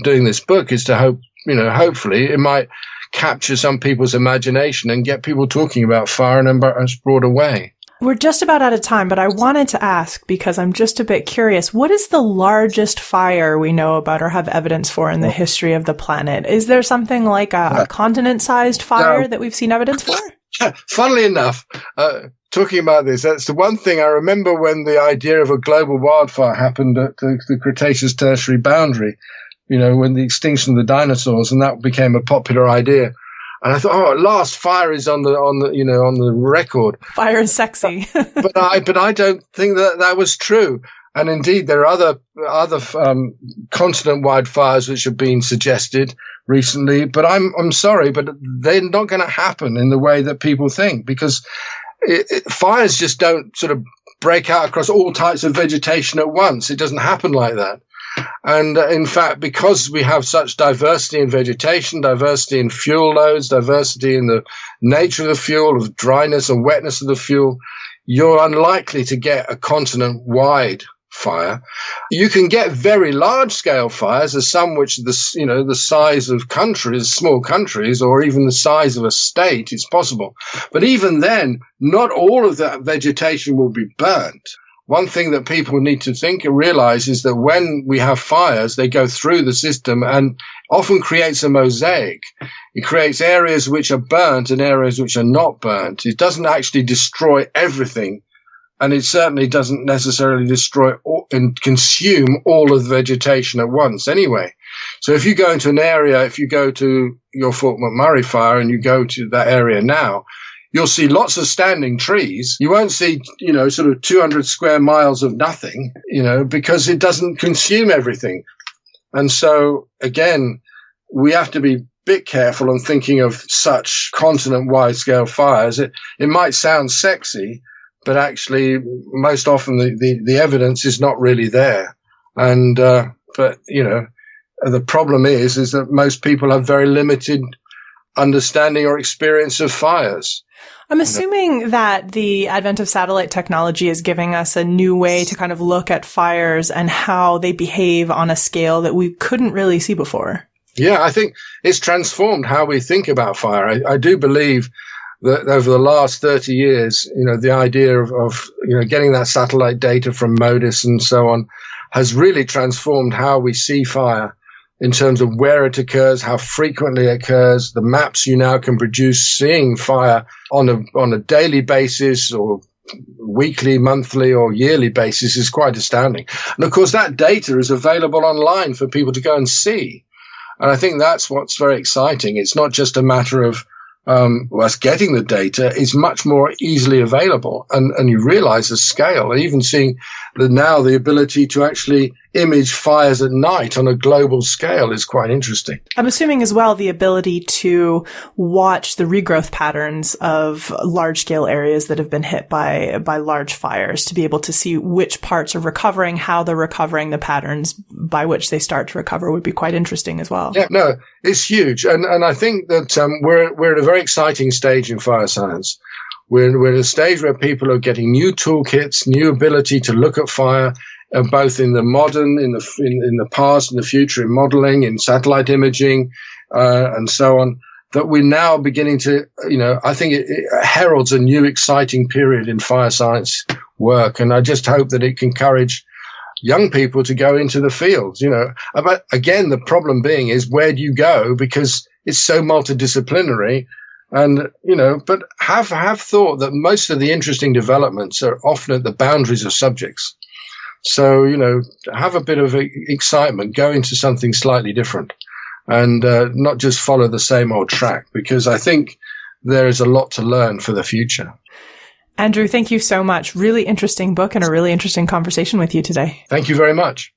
doing this book is to hopefully it might capture some people's imagination and get people talking about fire in a broader way. We're just about out of time, but I wanted to ask, because I'm just a bit curious, what is the largest fire we know about or have evidence for in the history of the planet? Is there something like a continent-sized fire that we've seen evidence for? Funnily enough, talking about this, that's the one thing I remember when the idea of a global wildfire happened at the Cretaceous Tertiary boundary, when the extinction of the dinosaurs, and that became a popular idea. And I thought, at last, fire is on the record. Fire is sexy. but I don't think that was true. And indeed, there are other continent-wide fires which have been suggested recently. But I'm sorry, but they're not going to happen in the way that people think, because fires just don't sort of break out across all types of vegetation at once. It doesn't happen like that. And in fact, because we have such diversity in vegetation, diversity in fuel loads, diversity in the nature of the fuel, of dryness and wetness of the fuel, you're unlikely to get a continent-wide fire. You can get very large-scale fires, as some which the size of countries, small countries, or even the size of a state, it's possible. But even then, not all of that vegetation will be burnt. One thing that people need to think and realize is that when we have fires, they go through the system and often creates a mosaic. It creates areas which are burnt and areas which are not burnt. It doesn't actually destroy everything, and it certainly doesn't necessarily destroy and consume all of the vegetation at once anyway. So if you go into an area, if you go to your Fort McMurray fire and you go to that area now, you'll see lots of standing trees. You won't see, sort of 200 square miles of nothing, because it doesn't consume everything. And so, again, we have to be a bit careful on thinking of such continent-wide scale fires. It might sound sexy, but actually, most often the evidence is not really there. And But, the problem is that most people have very limited understanding or experience of fires. I'm assuming that the advent of satellite technology is giving us a new way to kind of look at fires and how they behave on a scale that we couldn't really see before. Yeah, I think it's transformed how we think about fire. I do believe that over the last 30 years, the idea of getting that satellite data from MODIS and so on has really transformed how we see fire in terms of where it occurs, how frequently it occurs, the maps you now can produce seeing fire on a daily basis or weekly, monthly, or yearly basis is quite astounding. And of course, that data is available online for people to go and see. And I think that's what's very exciting. It's not just a matter of us getting the data, is much more easily available. And you realize the scale, and even seeing now the ability to actually image fires at night on a global scale is quite interesting. I'm assuming as well the ability to watch the regrowth patterns of large-scale areas that have been hit by large fires, to be able to see which parts are recovering, how they're recovering, the patterns by which they start to recover would be quite interesting as well. Yeah, no, it's huge. And I think that we're at a very exciting stage in fire science. We're at a stage where people are getting new toolkits, new ability to look at fire, both in the modern, in the past, in the future, in modeling, in satellite imaging, and so on, that we're now beginning to, I think it heralds a new exciting period in fire science work. And I just hope that it can encourage young people to go into the field, But again, the problem being is, where do you go? Because it's so multidisciplinary. And, but have thought that most of the interesting developments are often at the boundaries of subjects. So, have a bit of excitement, go into something slightly different, and not just follow the same old track, because I think there is a lot to learn for the future. Andrew, thank you so much. Really interesting book and a really interesting conversation with you today. Thank you very much.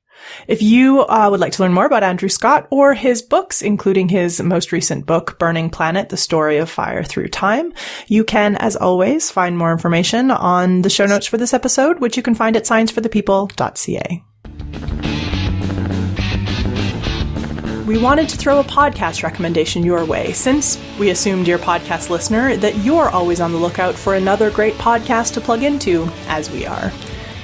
If you would like to learn more about Andrew Scott or his books, including his most recent book, Burning Planet, The Story of Fire Through Time, you can, as always, find more information on the show notes for this episode, which you can find at scienceforthepeople.ca. We wanted to throw a podcast recommendation your way, since we assumed, dear podcast listener, that you're always on the lookout for another great podcast to plug into, as we are.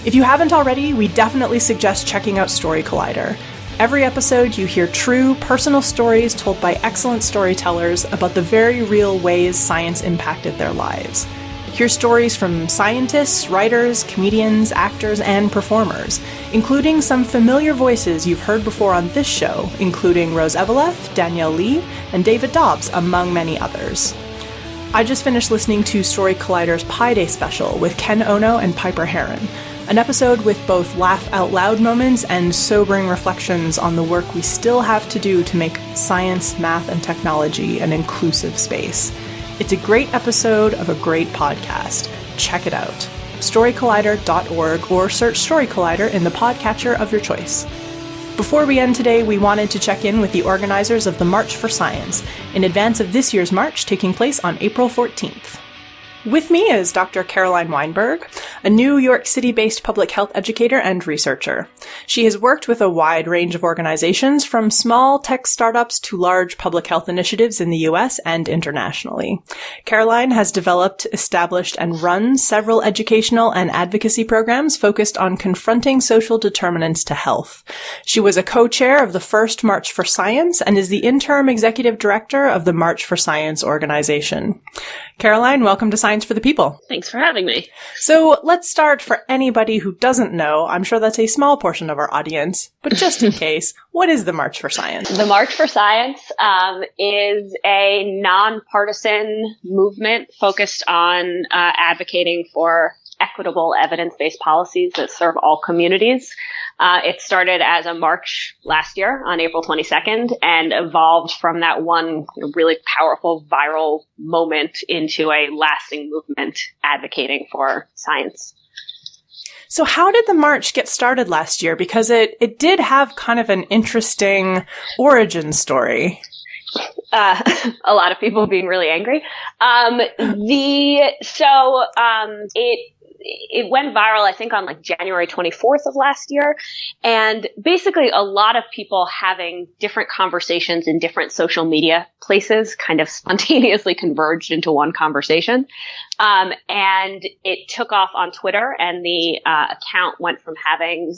If you haven't already, we definitely suggest checking out Story Collider. Every episode, you hear true, personal stories told by excellent storytellers about the very real ways science impacted their lives. Hear stories from scientists, writers, comedians, actors, and performers, including some familiar voices you've heard before on this show, including Rose Eveleth, Danielle Lee, and David Dobbs, among many others. I just finished listening to Story Collider's Pi Day special with Ken Ono and Piper Heron, an episode with both laugh-out-loud moments and sobering reflections on the work we still have to do to make science, math, and technology an inclusive space. It's a great episode of a great podcast. Check it out. storycollider.org or search Story Collider in the podcatcher of your choice. Before we end today, we wanted to check in with the organizers of the March for Science in advance of this year's march taking place on April 14th. With me is Dr. Caroline Weinberg, a New York City-based public health educator and researcher. She has worked with a wide range of organizations, from small tech startups to large public health initiatives in the US and internationally. Caroline has developed, established, and run several educational and advocacy programs focused on confronting social determinants to health. She was a co-chair of the first March for Science and is the interim executive director of the March for Science organization. Caroline, welcome to Science for the People. Thanks for having me. So let's start, for anybody who doesn't know, I'm sure that's a small portion of our audience, but just in case, what is the March for Science? The March for Science is a nonpartisan movement focused on advocating for equitable evidence-based policies that serve all communities. It started as a march last year on April 22nd and evolved from that one really powerful viral moment into a lasting movement advocating for science. So how did the march get started last year? Because it did have kind of an interesting origin story. A lot of people being really angry. It it went viral, I think, on like January 24th of last year. And basically a lot of people having different conversations in different social media places kind of spontaneously converged into one conversation. And it took off on Twitter, and the account went from having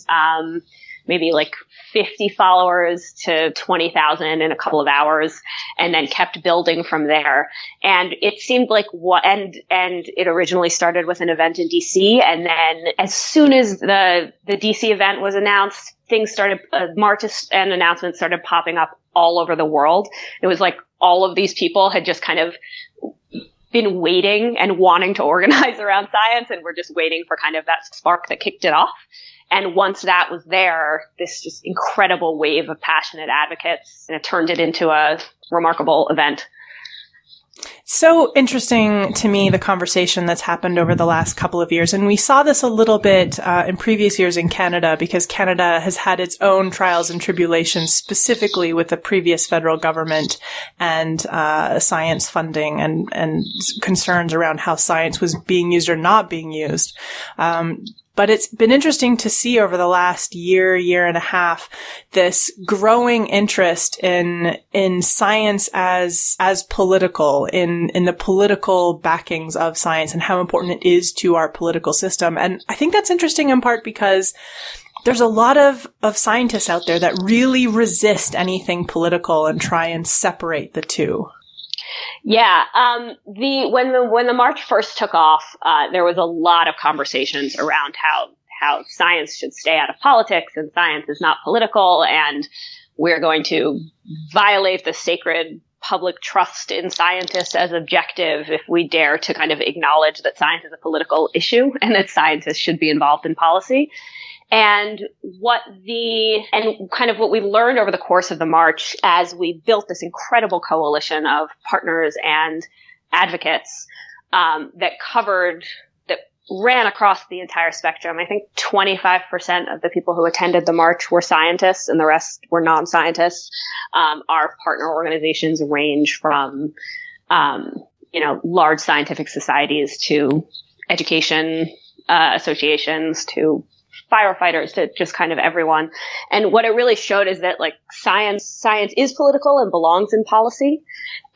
maybe like 50 followers to 20,000 in a couple of hours, and then kept building from there. And it seemed like and it originally started with an event in DC. And then as soon as the DC event was announced, things started, marches and announcements started popping up all over the world. It was like all of these people had just kind of been waiting and wanting to organize around science, and we're just waiting for kind of that spark that kicked it off. And once that was there, this just incredible wave of passionate advocates, and it turned it into a remarkable event. So interesting to me, the conversation that's happened over the last couple of years. And we saw this a little bit in previous years in Canada, because Canada has had its own trials and tribulations, specifically with the previous federal government and science funding and concerns around how science was being used or not being used. But it's been interesting to see over the last year and a half, this growing interest in science as political, in the political backings of science and how important it is to our political system. And I think that's interesting in part because there's a lot of scientists out there that really resist anything political and try and separate the two. Yeah. When the march first took off, there was a lot of conversations around how science should stay out of politics, and science is not political, and we're going to violate the sacred public trust in scientists as objective if we dare to kind of acknowledge that science is a political issue and that scientists should be involved in policy. And what we learned over the course of the march, as we built this incredible coalition of partners and advocates that ran across the entire spectrum. I think 25% of the people who attended the march were scientists, and the rest were non-scientists. Our partner organizations range from large scientific societies to education associations to firefighters, to just kind of everyone. And what it really showed is that like science is political and belongs in policy,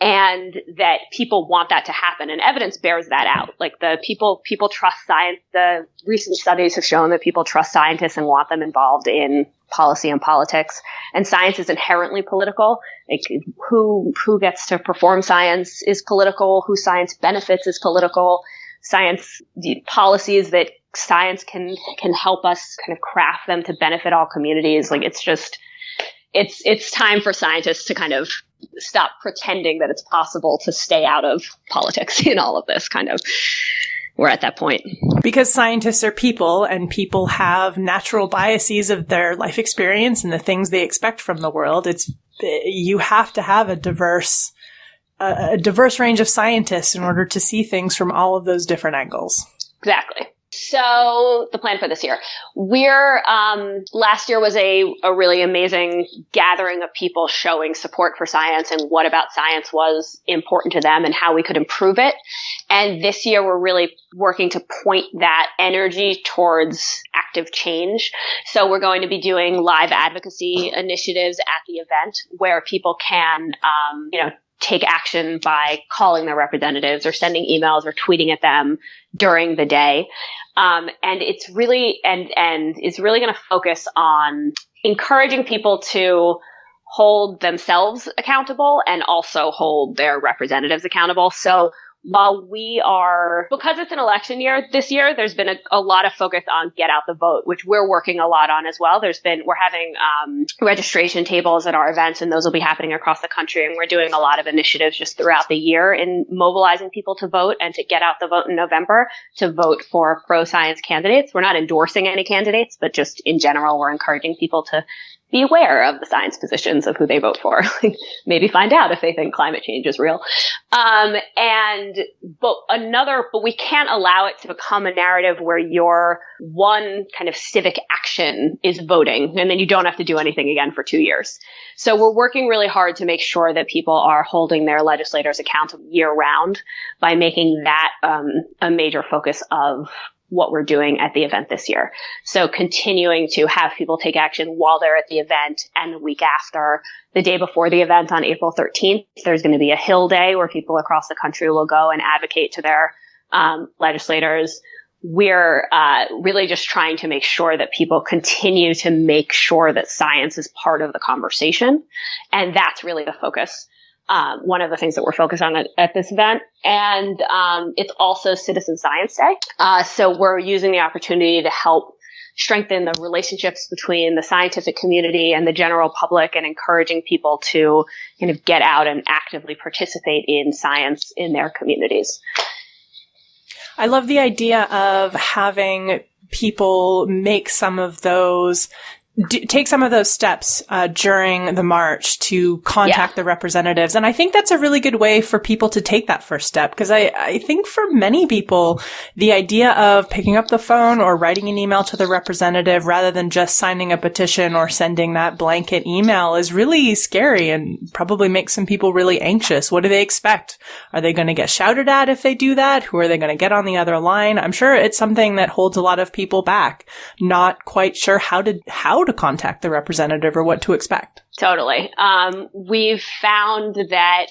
and that people want that to happen. And evidence bears that out. Like the people trust science. The recent studies have shown that people trust scientists and want them involved in policy and politics. And science is inherently political. Like who gets to perform science is political. Who science benefits is political. Science policies that science can help us kind of craft them to benefit all communities. Like it's time for scientists to kind of stop pretending that it's possible to stay out of politics in all of this. Kind of, we're at that point. Because scientists are people, and people have natural biases of their life experience and the things they expect from the world. You have to have a diverse range of scientists in order to see things from all of those different angles. Exactly. So the plan for this year, last year was a really amazing gathering of people showing support for science and what about science was important to them and how we could improve it. And this year we're really working to point that energy towards active change. So we're going to be doing live advocacy initiatives at the event where people can, take action by calling their representatives or sending emails or tweeting at them during the day. And it's really, and is really going to focus on encouraging people to hold themselves accountable and also hold their representatives accountable. So while because it's an election year this year, there's been a lot of focus on get out the vote, which we're working a lot on as well. We're having registration tables at our events, and those will be happening across the country. And we're doing a lot of initiatives just throughout the year in mobilizing people to vote and to get out the vote in November to vote for pro-science candidates. We're not endorsing any candidates, but just in general, we're encouraging people to be aware of the science positions of who they vote for. Maybe find out if they think climate change is real. But we can't allow it to become a narrative where your one kind of civic action is voting, and then you don't have to do anything again for 2 years. So we're working really hard to make sure that people are holding their legislators accountable year round by making that a major focus of what we're doing at the event this year. So continuing to have people take action while they're at the event, and the week after, the day before the event on April 13th, there's going to be a Hill Day where people across the country will go and advocate to their legislators. We're really just trying to make sure that people continue to make sure that science is part of the conversation. And that's really the focus. One of the things that we're focused on at this event. And it's also Citizen Science Day. So we're using the opportunity to help strengthen the relationships between the scientific community and the general public, and encouraging people to kind of get out and actively participate in science in their communities. I love the idea of having people make some of those take some of those steps during the march to contact the representatives. And I think that's a really good way for people to take that first step, because I think for many people, the idea of picking up the phone or writing an email to the representative rather than just signing a petition or sending that blanket email is really scary and probably makes some people really anxious. What do they expect? Are they going to get shouted at if they do that? Who are they going to get on the other line? I'm sure it's something that holds a lot of people back, not quite sure how to contact the representative or what to expect. Totally. We've found that,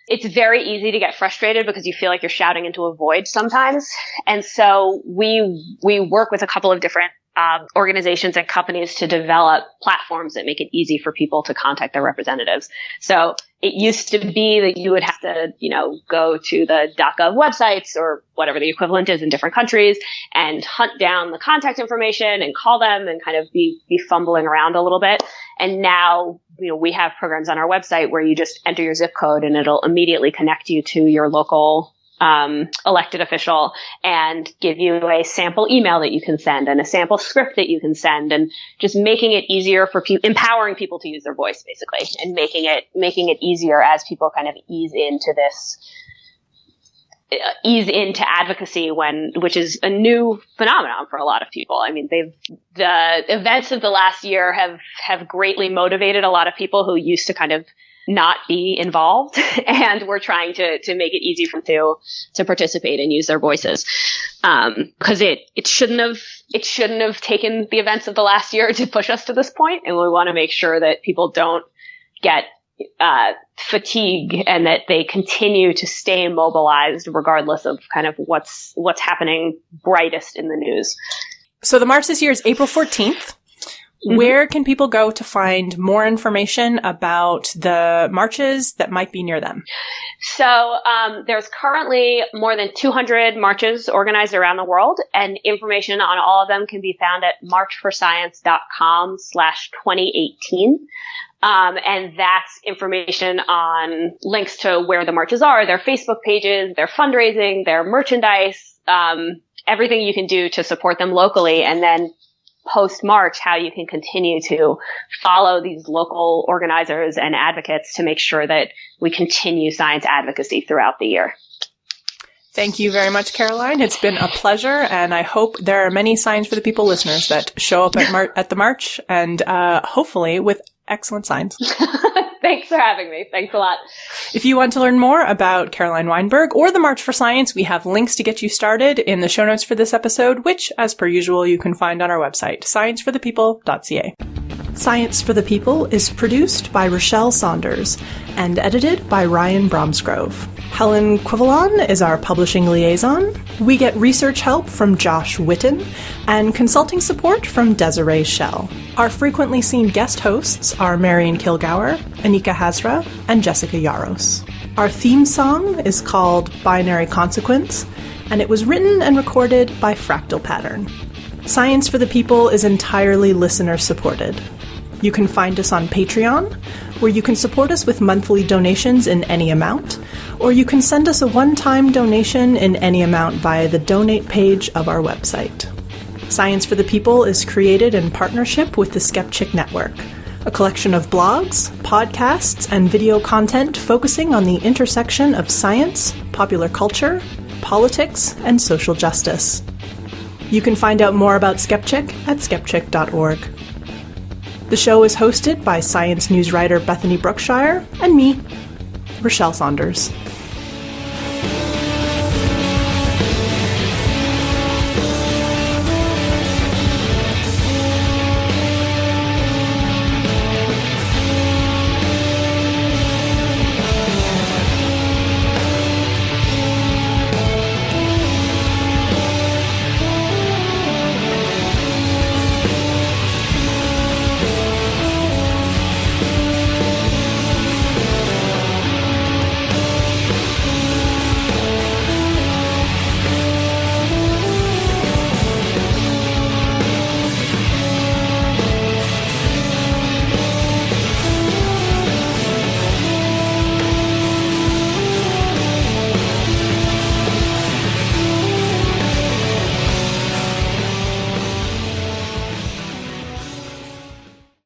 it's very easy to get frustrated because you feel like you're shouting into a void sometimes. And so we work with a couple of different organizations and companies to develop platforms that make it easy for people to contact their representatives. So it used to be that you would have to, go to the .gov websites or whatever the equivalent is in different countries and hunt down the contact information and call them and kind of be fumbling around a little bit. And now, we have programs on our website where you just enter your zip code and it'll immediately connect you to your local elected official and give you a sample email that you can send and a sample script that you can send, and just making it easier for people, empowering people to use their voice basically, and making it easier as people kind of ease into advocacy, which is a new phenomenon for a lot of people. I mean, the events of the last year have greatly motivated a lot of people who used to kind of not be involved, and we're trying to make it easy for them to participate and use their voices. Because it shouldn't have taken the events of the last year to push us to this point, and we want to make sure that people don't get fatigue and that they continue to stay mobilized regardless of kind of what's happening brightest in the news. So the march this year is April 14th. Mm-hmm. Where can people go to find more information about the marches that might be near them? So there's currently more than 200 marches organized around the world, and information on all of them can be found at marchforscience.com/2018. And that's information on links to where the marches are, their Facebook pages, their fundraising, their merchandise, everything you can do to support them locally, and then post-March, how you can continue to follow these local organizers and advocates to make sure that we continue science advocacy throughout the year. Thank you very much, Caroline. It's been a pleasure, and I hope there are many Science for the People listeners that show up at the march, and hopefully with excellent signs. Thanks for having me. Thanks a lot. If you want to learn more about Caroline Weinberg or the March for Science, we have links to get you started in the show notes for this episode, which, as per usual, you can find on our website, scienceforthepeople.ca. Science for the People is produced by Rochelle Saunders and edited by Ryan Bromsgrove. Helen Quivalon is our publishing liaison. We get research help from Josh Witten and consulting support from Desiree Schell. Our frequently seen guest hosts are Marion Kilgour, Anika Hazra, and Jessica Yaros. Our theme song is called Binary Consequence, and it was written and recorded by Fractal Pattern. Science for the People is entirely listener-supported. You can find us on Patreon, where you can support us with monthly donations in any amount, or you can send us a one-time donation in any amount via the donate page of our website. Science for the People is created in partnership with the Skepchick Network, a collection of blogs, podcasts, and video content focusing on the intersection of science, popular culture, politics, and social justice. You can find out more about Skepchick at skepchick.org. The show is hosted by science news writer Bethany Brookshire and me, Rochelle Saunders.